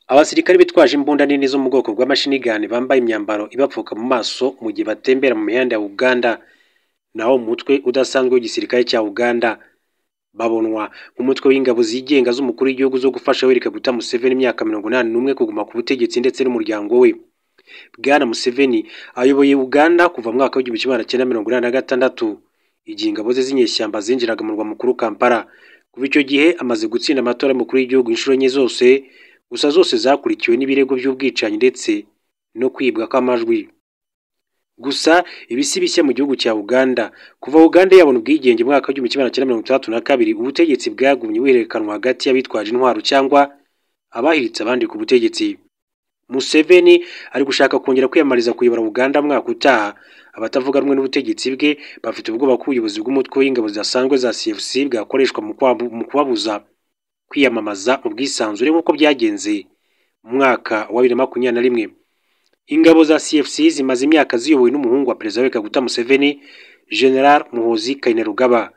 Abasirikare bitwaje imbunda nini zo mu bwoko bw'amashinigani bambaye imyambaro ibapfuka mu maso mu gihe batembera mu mihanda ya Uganda, naho umutwe udasanzwe w'igisirikare cya Uganda babonwa nk'umutwe w'ingabo zigenga z'umukuru w'igihugu zo gufasha Yoweri Kaguta Museveni imyaka 81 kuguma ku butegetsi ndetse n'umuryango we. Bwana Museveni ayoboye Uganda kuva mu mwaka w'1986 igihe ingabo ze z'inyeshyamba zinjiraga mu murwa mukuru Kampala. Kuva icyo gihe amaze gutsinda amatora y'umukuru w'igihugu inshuro enye zose, gusa zose zakurikiwe n'ibirego by'ubwicanyi ndetse no kwibwa kw'amajwi. Gusa ibisi bishya mu gihugu cya Uganda, kuva Uganda yabona ubwigenge mu mwaka w'1962 ubutegetsi bwagumye werekanwa hagati y'abitwaje intwaro cyangwa abahiritse abandi ku butegetsi. Museveni ari gushaka kongera kwiyamariza kuyobora Uganda mwaka utaha. Abatavuga rumwe n'ubutegetsi bwe bafite ubwoba ko ubuyobozi bw'umutwe w'ingabo zidasanzwe za CFC bwakoreshwa mu kubabuza kwiyamamaza mu bwisanzure nk'uko byagenze mu mwaka wa 2021. Ingabo za CFC zimaze imyaka ziyobowe n'umuhungu wa Perezida Yoweri Kaguta Museveni, General Muhoozi Kainerugaba.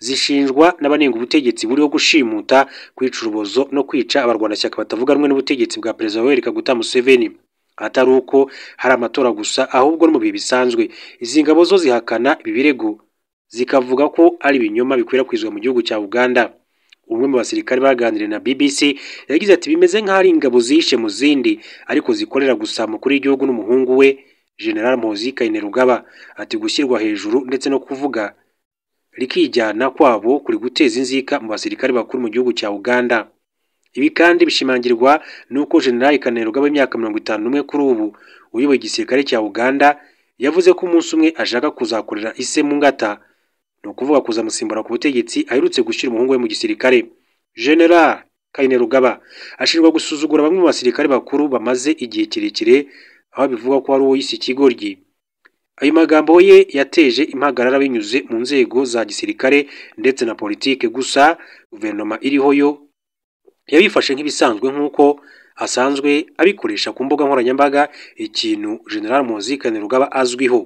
Zishinjwa n'abanenga ubutegetsi buriho gushimuta, kwica urubozo no kwica abarwanashyaka batavuga rumwe n'ubutegetsi bwa Perezida Yoweri Kaguta Museveni. Atari uko hari amatora gusa, ahubwo no mu bihe bisanzwe izi ngabo zo zihakana ibi birego, zikavuga ko ari ibinyoma bikwirakwizwa mu gihugu cya Uganda. Umwe mu basirikare baganiriye na BBC yagize ati bimeze nk'ari ingabo zishe mu zindi ariko zikorera gusa mukuru w'igihugu n'umuhungu we General Muhoozi Kainerugaba. Ati gushyirwa hejuru ndetse no kuvuga rikijyana kwabo kuri guteza inzika mu basirikare bakuru mu gihugu cya Uganda. Ibi kandi bishimangirwa nuko General Kainerugaba imyaka 51 kuri ubu uyoboye igisirikare cya Uganda yavuze ko umunsi umwe ashaka kuzakorera ise mu ngata, no kuvuga kuzamusimbura ku butegetsi aherutse gushyira umuhungu we mu gisirikare. General Kainerugaba ashinjwa gusuzugura bamwe mu basirikare bakuru bamaze igihe kirekire, aho bivuga ko ari uwo yise ikigoryi. Ayo magambo ye yateje impagarara binyuze mu nzego za gisirikare ndetse na politike. Gusa guverinoma iriho yo yabifashe nk'ibisanzwe nk'uko asanzwe abikoresha ku mbuga nkoranyambaga, ikintu General Muhoozi Kainerugaba azwiho.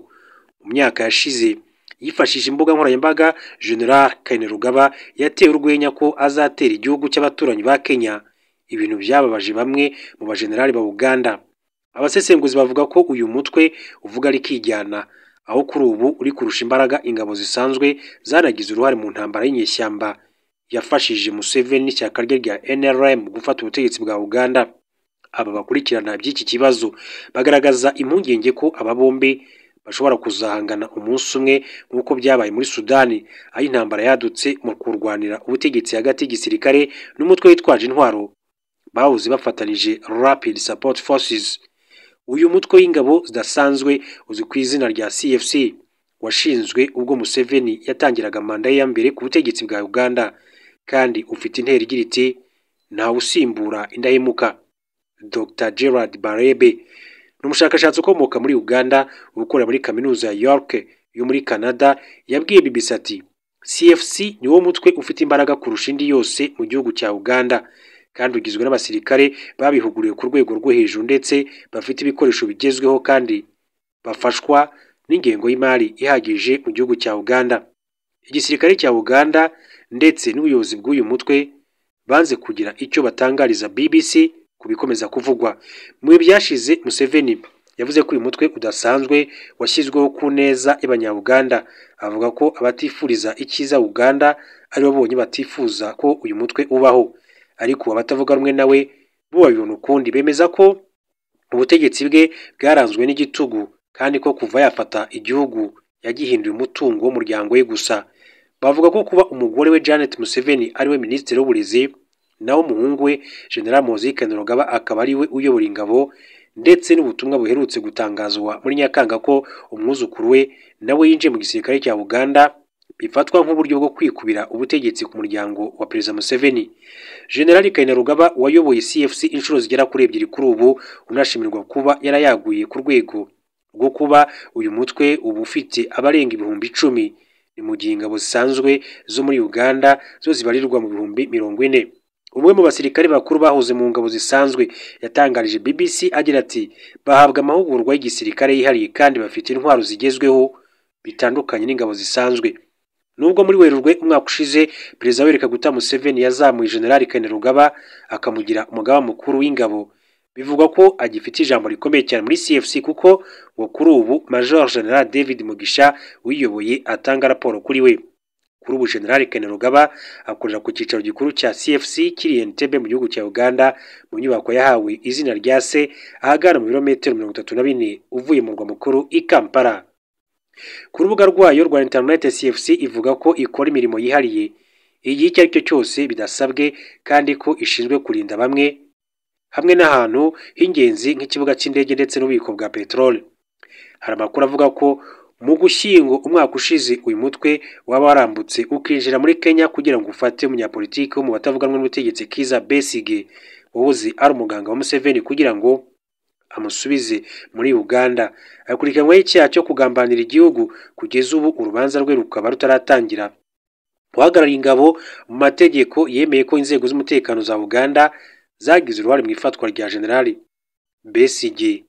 Mu myaka yashize yifashishije imbuga nkoranyambaga, General Kainerugaba yatewe urwenya ko azatera igihugu cy'abaturanyi ba Kenya, ibintu byababaje bamwe mu bajenerali ba Uganda. Abasesenguzi bavuga ko uyu mutwe uvuga ari kijyana, aho kuri ubu uri kurusha imbaraga ingabo zisanzwe zanagize uruhare mu ntambara y'inyeshyamba yafashije Museveni n'ishyaka rye rya NRM gufata ubutegetsi bwa Uganda. Aba bakurikirana by'iki kibazo bagaragaza impungenge ko aba bombi bashobora kuzahangana umunsi umwe nk'uko byabaye muri Sudani, aho intambara yadutse mu kurwanira ubutegetsi hagati y'igisirikare n'umutwe witwaje intwaro bahuze bafatanije Rapid Support Forces. Uyu mutwe w'ingabo zidasanzwe uzwi ku izina rya CFC washinzwe ubwo Museveni yatangiraga manda ye ya mbere ku butegetsi bwa Uganda, kandi ufite intero igira iti ntawe usimbura indahemuka. Dr. Gerard Barebe ni umushakashatsi ukomoka muri Uganda ukorera muri kaminuza ya York yo muri Canada, yabwiye BBC ati CFC ni wo mutwe ufite imbaraga kurusha indi yose mu gihugu cya Uganda, kandi ugizwe n'abasirikare babihuguriwe ku rwego rwo hejuru ndetse bafite ibikoresho bigezweho kandi bafashwa n'ingengo y'imari ihagije mu gihugu cya Uganda. Igisirikare cya Uganda ndetse n'ubuyobozi bw'uyu mutwe banze kugira icyo batangariza BBC kubikomeza kuvugwa. Mu byashize Museveni yavuze ko uyu mutwe udasanzwe washyizweho ku neza y'abanya-Uganda. Avuga ko abatifuriza icyiza Uganda ari bo bonye batifuza ko uyu mutwe ubaho, ariko abatavuga rumwe nawe bo babibona ukundi. Bemeza ko ubutegetsi bwe bwaranzwe n'igitugu kandi ko kuva yafata igihugu yagihinduye umutungo w'umuryango we gusa. Bavuga ko kuba umugore we Janet Museveni ari we minisitiri w'uburezi, naho umuhungu we General Muhoozi Kainerugaba akaba ari we uyobora ingabo, ndetse n'ubutumwa buherutse gutangazwa muri Nyakanga ko umwuzukuru we nawe yinjiye mu gisirikare cya Uganda bifatwa nk'uburyo bwo kwikubira ubutegetsi ku muryango wa Perezida Museveni. General Kainerugaba wayoboye CFC inshuro zigera kuri 2 kuri ubu, unashimirwa kuba yarayaguye ku rwego rwo kuba uyu mutwe ubu ufite abarenga 10,000, ni mu gihe ingabo zisanzwe zo muri Uganda zo zibarirwa mu 40,000. Umwe mu basirikare bakuru bahuze mu ngabo zisanzwe yatangarije BBC agira ati bahabwa amahugurwa y'igisirikare yihariye kandi bafite intwaro zigezweho bitandukanye n'ingabo zisanzwe. Nubwo muri Werurwe umwaka ushize Perezida Yoweri Kaguta Museveni yazamuye General Kainerugaba akamugira umugaba mukuru w'ingabo, bivugwa ko agifite ijambo rikomeye cyane muri CFC kuko ngo kuri ubu Major General David Mugisha wiyoboye atanga raporo kuri we. Kuri ubu General Kainerugaba akorera ku cyicaro gikuru cya CFC kiri Entebbe mu gihugu cya Uganda mu nyubako yahawe izina rya se ahagana mu birometero 34 uvuye mu murwa mukuru i Kampala. Ku rubuga rwayo rwa internet CFC ivuga ko ikora imirimo yihariye igihe icyo ari cyo cyose bidasabwe kandi ko ishinzwe kurinda bamwe hamwe n'ahantu h'ingenzi nk'ikibuga cy'indege ndetse n'ububiko bwa peteroli. Hari amakuru avuga ko mu Gushyingo umwaka ushize uyu mutwe waba warambutse ukinjira muri Kenya kugira ngo ufate umunyapolitiki wo mu batavuganwa n'ubutegetsi Kizza Besigye wahoze ari umuganga wa Museveni kugira ngo amusubize muri Uganda. Akurikiranweho icyaha cyo kugambanira igihugu kugeza ubu urubanza rwe rukaba rutaratangira. Uhagarariye ingabo mu mategeko yemeye ko inzego z'umutekano za Uganda zagize uruhare mu ifatwa rya General Besigye.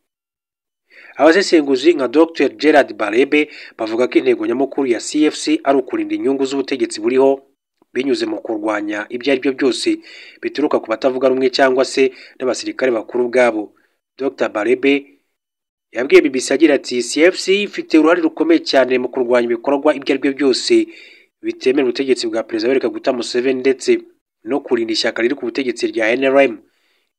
Abasesenguzi nka Dr Gerard Barebe bavuga ko intego nyamukuru ya CFC ari ukurinda inyungu z'ubutegetsi buriho binyuze mu kurwanya ibyo ari byo byose bituruka ku batavuga rumwe cyangwa se n'abasirikare bakuru ubwabo. Dr Barebe yabwiye BBC agira ati CFC ifite uruhare rukomeye cyane mu kurwanya ibikorwa ibyo ari byo byose bitemera ubutegetsi bwa Perezida Yoweri Kaguta Museveni ndetse no kurinda ishyaka riri ku butegetsi rya NRM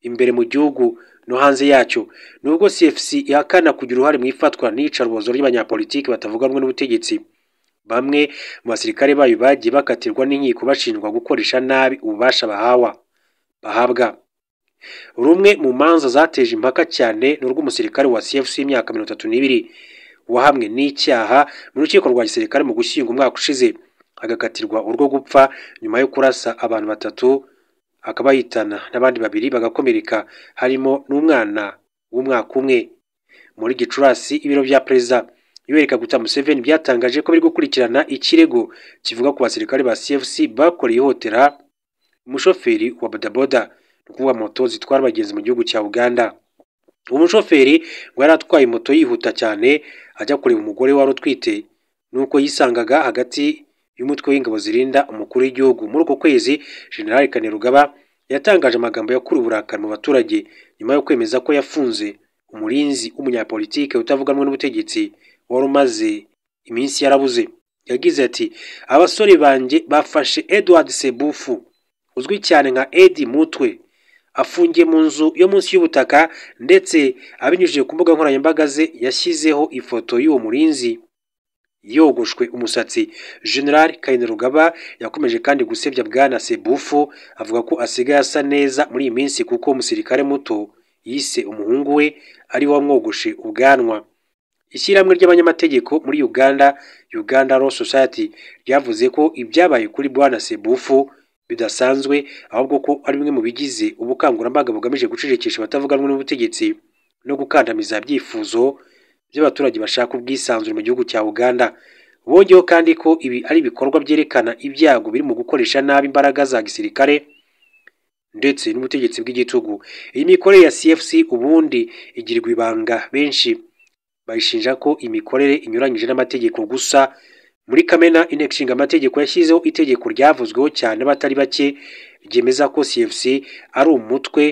imbere mu gihugu no hanze yacyo. Nubwo CFC ihakana kugira uruhare mu ifatwa n'iyicarubozo ry'abanyapolitiki batavuganwa n'ubutegetsi, bamwe mu basirikare bayo bagiye bakatirwa n'inkiko bashinjwa gukoresha nabi ububasha bahabwa. Rumwe mu manza zateje impaka cyane n'urw'umusirikare wa CFC imyaka 32 wahamwe n'icyaha mu rukiko rwa gisirikare mu Gushyingo umwaka ushize agakatirwa urwo gupfa nyuma yo kurasa abantu 3 akaba yitana n'abandi 2 bagakomereka harimo n'umwana w'umwaka umwe. Muri Gicurasi ibiro bya Perezida Yoweri Kaguta Museveni byatangaje ko biri gukurikirana ikirego kivuga ku basirikare ba CFC bakoreye ihohotera umushoferi wa bodaboda kuva moto zitwara abagenzi mu gihugu cya Uganda. Umushoferi ngo yari atwaye moto yihuta cyane ajya kureba umugore wari utwite nuko yisangaga hagati y'umutwe w'ingabo zirinda umukuru w'igihugu. Muri uko kwezi General Kainerugaba yatangaje amagambo yakuru uburakari mu baturage nyuma yo kwemeza ko yafunze umurinzi w'umunyapolitike utavuganwa n'ubutegetsi wari umaze iminsi yarabuze. Yagize ati abasore banjye bafashe Edward Sebufu uzwi cyane nka Eddie Mutwe afungiye mu nzu yo munsi y'ubutaka ndetse abinyujije ku mbuga nkoranyambaga ze yashyizeho ifoto y'uwo murinzi yogoshwe umusatsi. General Kainerugaba yakomeje kandi gusebya bwana Sebufu avuga ko asigaye asa neza muri iyi minsi kuko umusirikare muto yise umuhungu we ari wamwogoshe ubwanwa. Ishyirahamwe ry'abanyamategeko muri Uganda, Uganda Law Society, ryavuze ko ibyabaye kuri bwana Sebufu bidasanzwe ahubwo ko ari bimwe mu bigize ubukangurambaga bugamije gucecekesha abatavuganwa n'ubutegetsi no gukandamiza ibyifuzo by'abaturage bashaka ubwisanzure mu gihugu cya Uganda. Bongeyeho kandi ko ibi ari ibikorwa byerekana ibyago biri mu gukoresha nabi imbaraga za gisirikare ndetse n'ubutegetsi bw'igitugu. Iyi mikorere ya CFC ubundi igirirwa ibanga, benshi bayishinja ko imikorere inyuranyije n'amategeko. Gusa muri Kamena inteko ishinga amategeko yashyizeho itegeko ryavuzweho cyane batari bake ryemeza ko CFC ari umutwe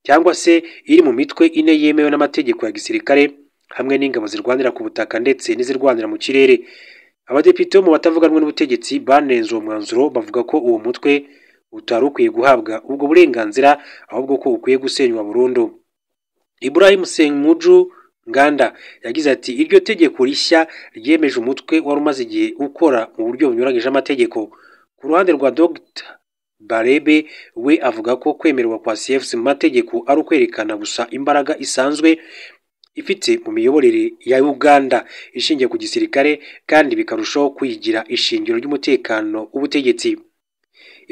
cyangwa se iri mu mitwe ine yemewe n'amategeko ya gisirikare hamwe n'ingabo zirwanira ku butaka ndetse n'izirwanira mu kirere. Abadepite bo mu batavuganwa n'ubutegetsi banenze uwo mwanzuro bavuga ko uwo mutwe utari ukwiye guhabwa ubwo burenganzira ahubwo ko ukwiye gusenywa burundu. Ibrahim Sengmuju Nganda yagize ati iryo tegeko rishya ryemeje umutwe wari umaze igihe ukora mu buryo bunyuranyije amategeko. Ku ruhande rwa Dr Barebe we avuga ko kwemerwa kwa CFC mu mategeko ari ukwerekana gusa imbaraga isanzwe ifite mu miyoborere ya Uganda ishingiye ku gisirikare kandi bikarushaho kwigira ishingiro ry'umutekano w'ubutegetsi.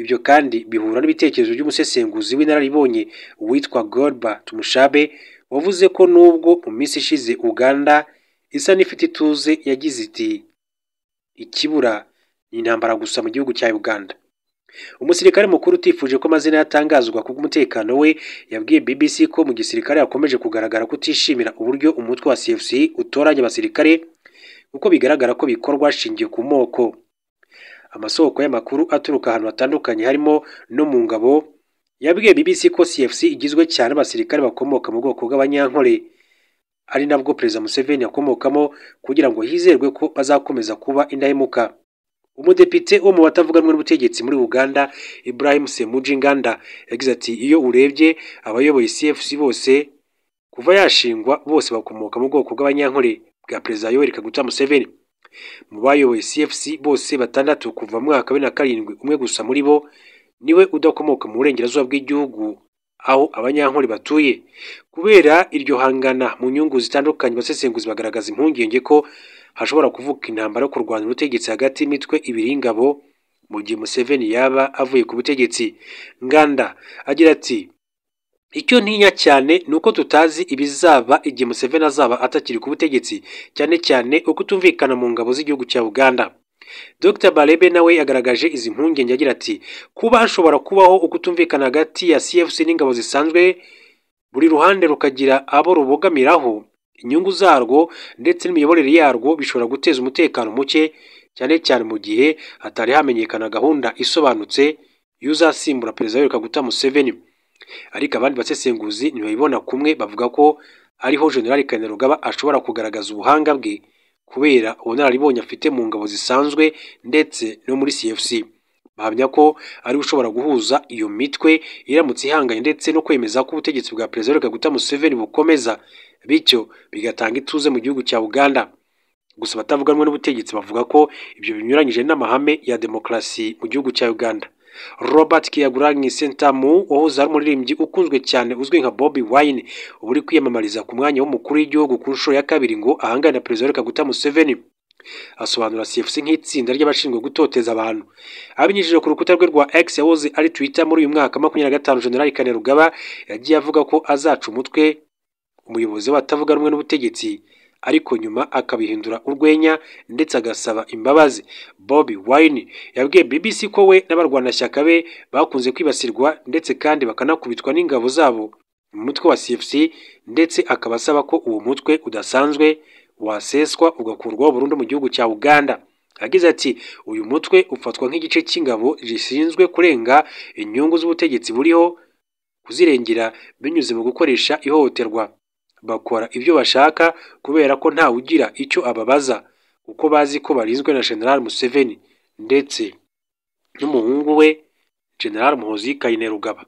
Ibyo kandi bihura n'ibitekerezo by'umusesenguzi w'inararibonye witwa Godbert Mushabe wavuze ko nubwo mu minsi ishize Uganda isa n'ifite ituze, yagize iti ikibura ni intambara gusa mu gihugu cya Uganda. Umusirikare mukuru utifuje ko amazina yatangazwa kubw'umutekano we yabwiye BBC ko mu gisirikare yakomeje kugaragara kutishimira uburyo umutwe wa CFC utoranya abasirikare kuko bigaragara ko bikorwa hashingiye ku moko. Amasoko y'amakuru aturuka ahantu hatandukanye harimo no mu ngabo yabwiye BBC ko CFC igizwe cyane n'abasirikare bakomoka mu bwoko bw'abanyankole ari nabwo Perezida Museveni akomokamo kugira ngo hizerwe ko bazakomeza kuba indahemuka. Umudepite wo mu batavuga rumwe n'ubutegetsi muri Uganda Ibrahim Ssemujju Nganda yagize ati iyo urebye abayoboye CFC bose kuva yashingwa bose bakomoka mu bwoko bw'abanyankole bwa Perezida Yoweri Kaguta Museveni. Mu bayoboye CFC bose batandatu kuva mu mwaka wa 2007 umwe gusa muri bo niwe udakomoka mu burengerazuba bw'igihugu aho abanyankole batuye. Kubera iryo hangana mu nyungu zitandukanye, basesenguzi bagaragaza impungenge ko hashobora kuvuka intambara yo kurwanya ubutegetsi hagati y'imitwe ibiri y'ingabo mu gihe Museveni yaba avuye ku butegetsi. Nganda agira ati icyo ntinya cyane ni uko tutazi ibizaba igihe Museveni azaba atakiri ku butegetsi, cyane cyane uko tumvikana mu ngabo z'igihugu cya Uganda. Dr Balebe nawe yagaragaje izi mpungenge agira ati kuba hashobora kubaho ukutumvikana hagati ya CFC n'ingabo zisanzwe, buri ruhande rukagira abo rubogamiraho, inyungu zarwo ndetse n'imiyoborere yarwo bishobora guteza umutekano muke, cyane cyane mu gihe hatari hamenyekana gahunda isobanutse y'uzasimbura Perezida Yoweri Kaguta Museveni. Ariko abandi basesenguzi ntibabibona kumwe, bavuga ko ariho General Kainerugaba ashobora kugaragaza ubuhanga bwe kubera ubunararibonye afite mu ngabo zisanzwe ndetse no muri CFC. Bahamya ko ari ushobora guhuza iyo mitwe iramutse ihanganye ndetse no kwemeza ko ubutegetsi bwa Perezida Yoweri Kaguta Museveni bukomeza, bityo bigatanga ituze mu gihugu cya Uganda. Gusa batavuga rumwe n'ubutegetsi bavuga ko ibyo binyuranyije n'amahame ya demokarasi mu gihugu cya Uganda. Robert Kyagulanyi Ssentamu wahoze ari umuririmbyi ukunzwe cyane uzwi nka Bobi Wine ubu uri kwiyamamariza ku mwanya w'umukuru w'igihugu ku nshuro ya kabiri ngo ahangane na Perezida Yoweri Kaguta Museveni, asobanura CFC nk'itsinda ry'abashinzwe gutoteza abantu. Abinyujije ku rukuta rwe rwa X yahoze ari Twitter muri uyu mwaka 2025, General Kainerugaba yagiye avuga ko azaca umutwe umuyobozi w'abatavuga rumwe n'ubutegetsi, ariko nyuma akabihindura urwenya ndetse agasaba imbabazi. Bobi Wine yabwiye BBC ko we n'abarwanashyaka be bakunze kwibasirwa ndetse kandi bakanakubitwa n'ingabo zabo mu mutwe wa CFC, ndetse akabasaba ko uwo mutwe udasanzwe waseswa ugakurwaho burundu mu gihugu cya Uganda. Yagize ati uyu mutwe ufatwa nk'igice cy'ingabo gishinzwe kurenga inyungu z'ubutegetsi buriho, kuzirengera binyuze mu gukoresha ihohoterwa. Bakora ibyo bashaka kubera ko ntawe ugira icyo ababaza, kuko bazi ko barinzwe na General Museveni ndetse n'umuhungu we General Muhoozi Kainerugaba.